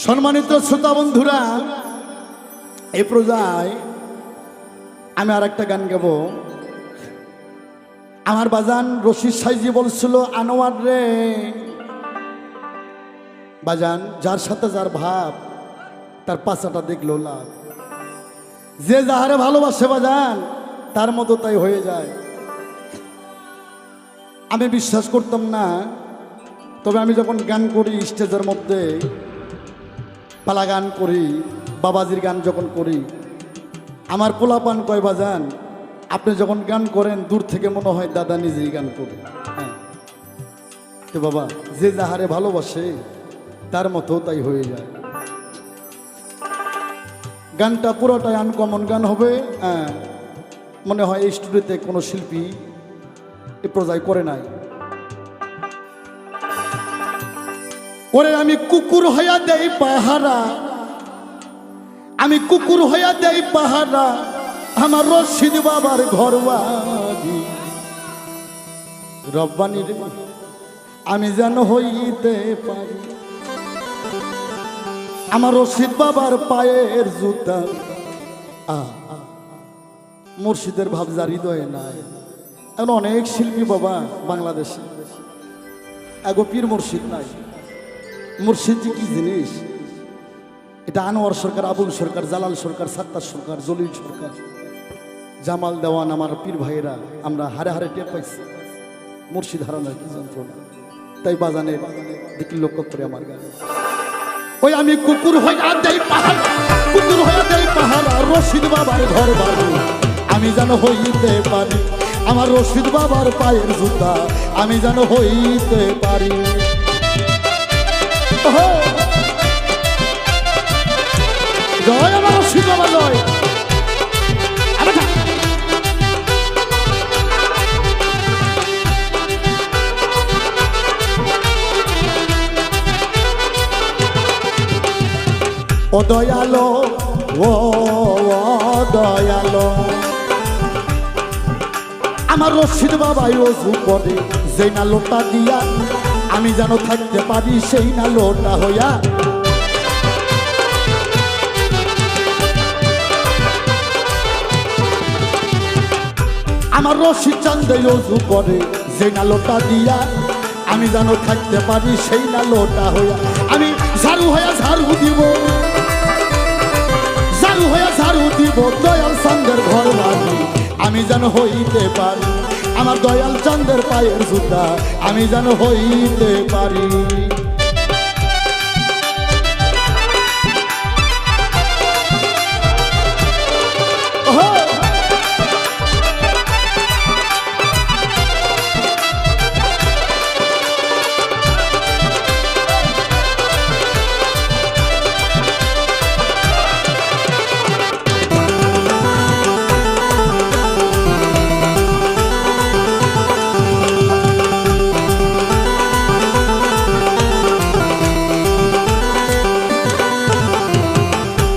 সম্মানিত শ্রোতা বন্ধুরা, এই পর্যায়ে আমি আর একটা গান গাবো। আমার বাজান রশিদ সাইজি বলছিল, আনোয়ার রে বাজান, যার সাথে যার ভাব তার পাছাটা দেখলো লাভ। যে যাহারে ভালোবাসে বাজান তার মতো তাই হয়ে যায়। আমি বিশ্বাস করতাম না, তবে আমি যখন গান করি স্টেজের মধ্যে, পালা গান করি, বাবাজির গান যখন করি, আমার পোলাপান কয় বাজান আপনি যখন গান করেন দূর থেকে মনে হয় দাদা নিজেই গান করে। হ্যাঁ তো বাবা, যে যাহারে ভালোবাসে তার মতো তাই হয়ে যায়। গানটা পুরোটাই আনকমন গান হবে। হ্যাঁ, মনে হয় এই স্টুডিওতে কোনো শিল্পী এ পর্যায়ে করে নাই। ওরে আমি কুকুর হইয়া দেই পাহারা, আমি কুকুর হইয়া দেই পাহারা, আমার রশিদ বাবার ঘরবাড়ি। রব্বানি রে আমি যেন হইতে পারি আমার রশিদ বাবার পায়ের জুতা। মুর্শিদের ভাব যার হৃদয়ে নাই। এখন অনেক শিল্পী বাবা বাংলাদেশে, এগো পীর মুর্শিদ নাই। মুর্শিদ যে কি জিনিস, এটা আনোয়ার সরকার, আবুল সরকার, জালাল সরকার, সাত্তার সরকার, জলিল সরকার, জামাল দেওয়ান, আমার পীর ভাইয়েরা আমরা হারে হারে টের পাইছি মুর্শিদ হারানোর কি যন্ত্রণা। তাই বাজানের দিকে লক্ষ্য করে আমার গান। ওই আমি কুকুর হইয়া দেই পাহাড়, কুকুর হইয়া দেই পাহাড়, রশিদ বাবার ঘর বাড়ি আমি যেন হইতে পারি আমার রশিদ বাবার পায়ের জুতা আমি যেন হইতে পারি। জয় আমার রশিদ বাবা জয়। ও দয়ালো, ও দয়ালো, আমার রশিদ বাবাই ওযু করে যেই না লোটা দিয়া আমি যেন থাকতে পারি সেই না লোটা হইয়া। আমার রশিদ চান্দে ওযু করে যেই না লোটা দিয়া আমি যেন থাকতে পারি সেই না লোটা হইয়া। আমি ঝাড়ু হইয়া ঝাড়ু দিব, ঝাড়ু হইয়া ঝাড়ু দিব দয়াল চান্দের ঘর বাড়ি আমি যেন হইতে পারি আমার দয়াল চান্দের পায়ের জুতা আমি যেন হইতে পারি।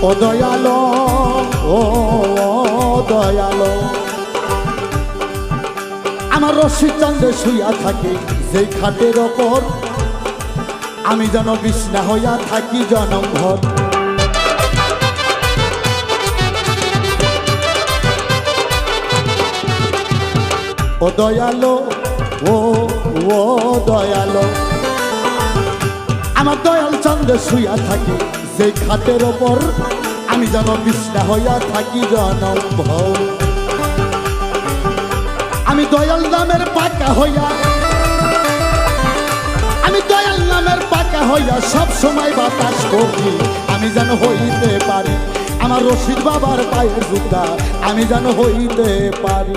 ও দয়ালো, ও দয়ালো, আমার রশিদ চান্দে শুইয়া থাকে যেই খাটের ওপর আমি যেন বিছনা হইয়া থাকি জনম ভর। ও দয়ালো, ও দয়ালো, আমার দয়াল চান্দে শুইয়া থাকে সেই খাটের ওপর আমি যেন বিছনা হইয়া থাকি জনম ভর। আমি দয়াল নামের পাকা হইয়া, আমি দয়াল নামের পাকা হইয়া সব সময় বাতাস করি আমি যেন হইতে পারি আমার রশিদ বাবার পায়ের জুতা আমি যেন হইতে পারি।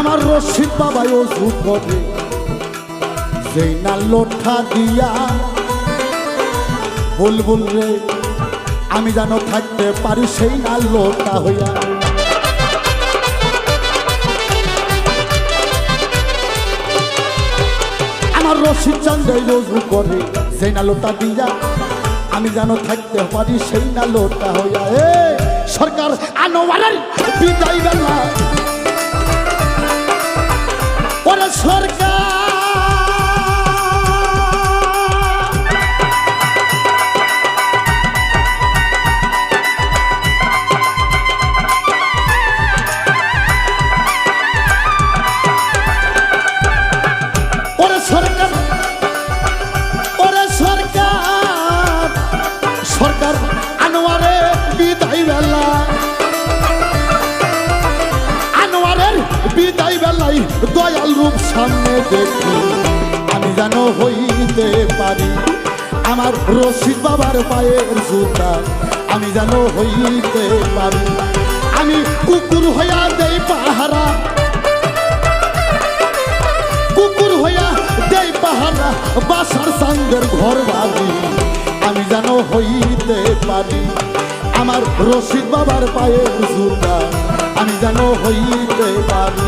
আমার রশিদ বাবা ওযু করে যেই না লোটা দিয়া বুলবুল রে আমি যেন থাকতে পারি সেই না লোটা হইয়া। আমার রশিদ চান্দে ওযু করে সেই না লোটা দিয়া আমি যেন থাকতে পারি সেই না লোটা হইয়া। সরকার আনোয়ারের বিদায় বেলা ওরে সরকার ওরে সরকার ওরে সরকার সরকার আনোয়ারে বিদায় বেলা আনোয়ারের বিদায় বেলায় দয়াল রূপ সামনে দেখি আমি যেন হইতে পারি আমার রশিদ বাবার পায়ের জুতা আমি যেন হইতে পারি। আমি কুকুর হইয়া দেই পাহারা কুকুর হইয়া দেই পাহারা বাসার চান্দের ঘর বাড়ি আমি যেন হইতে পারি আমার রশিদ বাবার পায়ের জুতা আমি যেন হইতে পারি।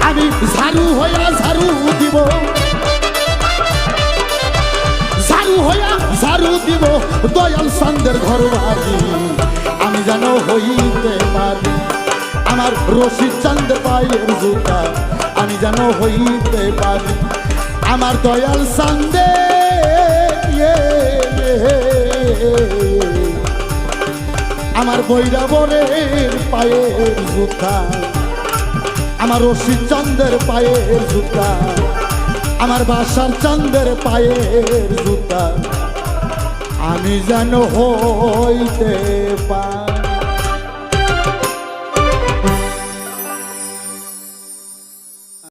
আমি ঝাড়ু হইয়া ঝাড়ু দিব ঝাড়ু হইয়া ঝাড়ু দিব দয়াল চান্দের ঘর বাড়ি আমি যেন হইতে পারি আমার রশিদ চান্দের পায়ের জুতা আমি যেন হইতে পারি আমার দয়াল চান্দে আমার বৈরাবরের পায়ের জুতা আমার রশিদ চান্দের পায়ের জুতা আমার বাসার চান্দের পায়ের জুতা আমি যেন হইতে পারি।